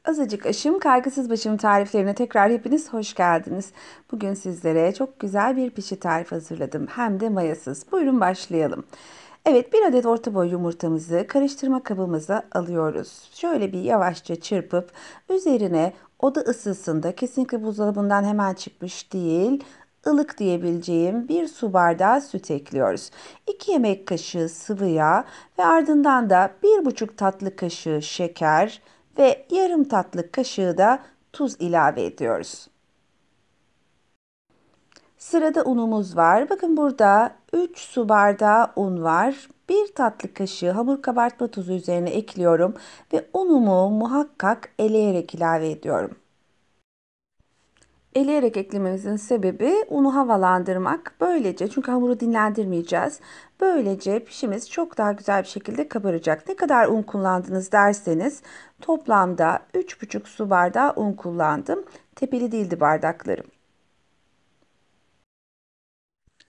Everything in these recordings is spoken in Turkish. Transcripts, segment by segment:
Azıcık aşım, kaygısız başım tariflerine tekrar hepiniz hoş geldiniz. Bugün sizlere çok güzel bir pişi tarifi hazırladım. Hem de mayasız. Buyurun başlayalım. Evet, bir adet orta boy yumurtamızı karıştırma kabımıza alıyoruz. Şöyle bir yavaşça çırpıp üzerine oda ısısında, kesinlikle buzdolabından hemen çıkmış değil, ılık diyebileceğim bir su bardağı süt ekliyoruz. 2 yemek kaşığı sıvı yağ ve ardından da 1,5 tatlı kaşığı şeker ve yarım tatlı kaşığı da tuz ilave ediyoruz. Sırada unumuz var. Bakın burada 3 su bardağı un var. 1 tatlı kaşığı hamur kabartma tuzu üzerine ekliyorum ve unumu muhakkak eleyerek ilave ediyorum. Eleyerek eklememizin sebebi unu havalandırmak. Böylece, çünkü hamuru dinlendirmeyeceğiz. Böylece pişimiz çok daha güzel bir şekilde kabaracak. Ne kadar un kullandınız derseniz toplamda 3,5 su bardağı un kullandım. Tepeli değildi bardaklarım.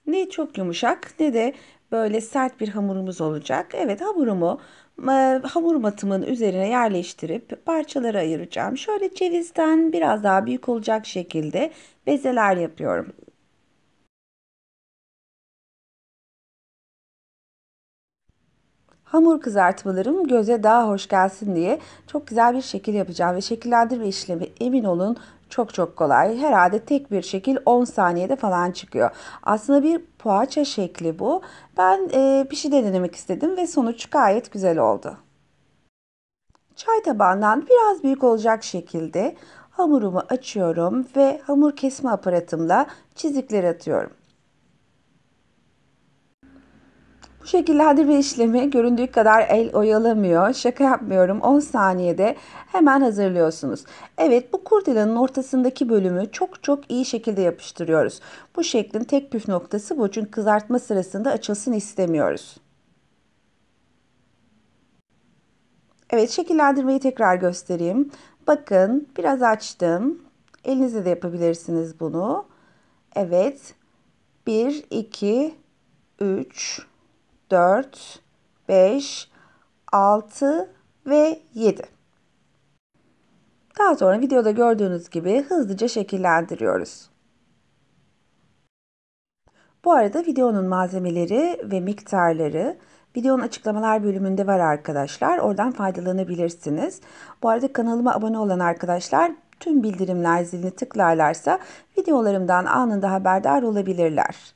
Ne çok yumuşak ne de böyle sert bir hamurumuz olacak. Evet, hamur matımın üzerine yerleştirip parçalara ayıracağım. Şöyle cevizden biraz daha büyük olacak şekilde bezeler yapıyorum. Hamur kızartmalarım göze daha hoş gelsin diye çok güzel bir şekil yapacağım ve şekillendirme işlemi, emin olun, çok çok kolay. Herhalde tek bir şekil 10 saniyede falan çıkıyor. Aslında bir poğaça şekli bu. Ben bir şey de denemek istedim ve sonuç gayet güzel oldu. Çay tabağından biraz büyük olacak şekilde hamurumu açıyorum ve hamur kesme aparatımla çizikler atıyorum. Bu şekillendirme işlemi göründüğü kadar el oyalamıyor. Şaka yapmıyorum. 10 saniyede hemen hazırlıyorsunuz. Evet, bu kurdelanın ortasındaki bölümü çok çok iyi şekilde yapıştırıyoruz. Bu şeklin tek püf noktası bu. Çünkü kızartma sırasında açılsın istemiyoruz. Evet, şekillendirmeyi tekrar göstereyim. Bakın, biraz açtım. Elinizle de yapabilirsiniz bunu. Evet. 1, 2, 3, 4, 5, 6 ve 7. Daha sonra videoda gördüğünüz gibi hızlıca şekillendiriyoruz. Bu arada videonun malzemeleri ve miktarları videonun açıklamalar bölümünde var arkadaşlar. Oradan faydalanabilirsiniz. Bu arada kanalıma abone olan arkadaşlar tüm bildirimler zilini tıklarlarsa videolarımdan anında haberdar olabilirler.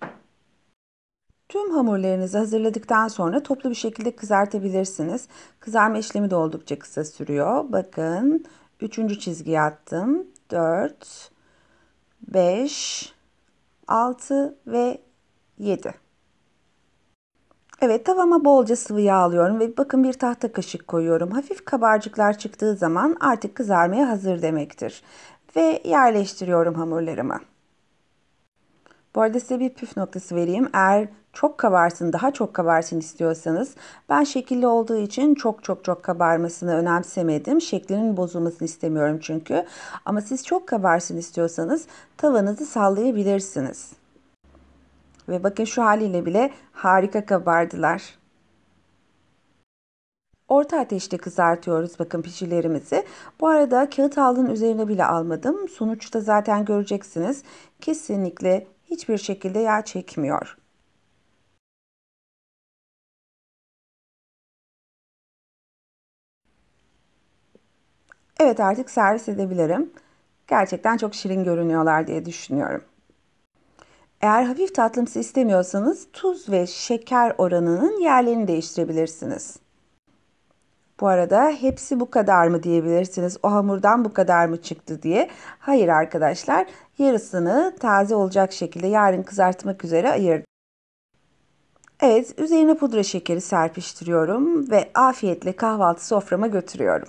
Tüm hamurlarınızı hazırladıktan sonra toplu bir şekilde kızartabilirsiniz. Kızarma işlemi de oldukça kısa sürüyor. Bakın, üçüncü çizgiye attım. 4, 5, 6 ve 7. Evet, tavama bolca sıvı yağ alıyorum ve bakın bir tahta kaşık koyuyorum. Hafif kabarcıklar çıktığı zaman artık kızarmaya hazır demektir. Ve yerleştiriyorum hamurlarımı. Bu arada size bir püf noktası vereyim. Eğer çok kabarsın, daha çok kabarsın istiyorsanız, ben şekilli olduğu için çok çok çok kabarmasını önemsemedim. Şeklinin bozulmasını istemiyorum çünkü. Ama siz çok kabarsın istiyorsanız tavanızı sallayabilirsiniz. Ve bakın, şu haliyle bile harika kabardılar. Orta ateşte kızartıyoruz bakın pişilerimizi. Bu arada kağıt havlunun üzerine bile almadım. Sonuçta zaten göreceksiniz. Kesinlikle hiçbir şekilde yağ çekmiyor. Evet, artık servis edebilirim. Gerçekten çok şirin görünüyorlar diye düşünüyorum. Eğer hafif tatlımsı istemiyorsanız tuz ve şeker oranının yerlerini değiştirebilirsiniz. Bu arada hepsi bu kadar mı diyebilirsiniz, o hamurdan bu kadar mı çıktı diye. Hayır arkadaşlar, yarısını taze olacak şekilde yarın kızartmak üzere ayırdım. Evet, üzerine pudra şekeri serpiştiriyorum ve afiyetle kahvaltı soframa götürüyorum.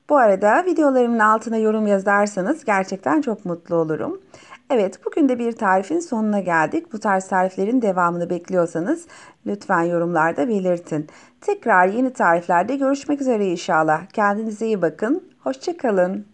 Bu arada videolarımın altına yorum yazarsanız gerçekten çok mutlu olurum. Evet, bugün de bir tarifin sonuna geldik. Bu tarz tariflerin devamını bekliyorsanız lütfen yorumlarda belirtin. Tekrar yeni tariflerde görüşmek üzere inşallah. Kendinize iyi bakın. Hoşça kalın.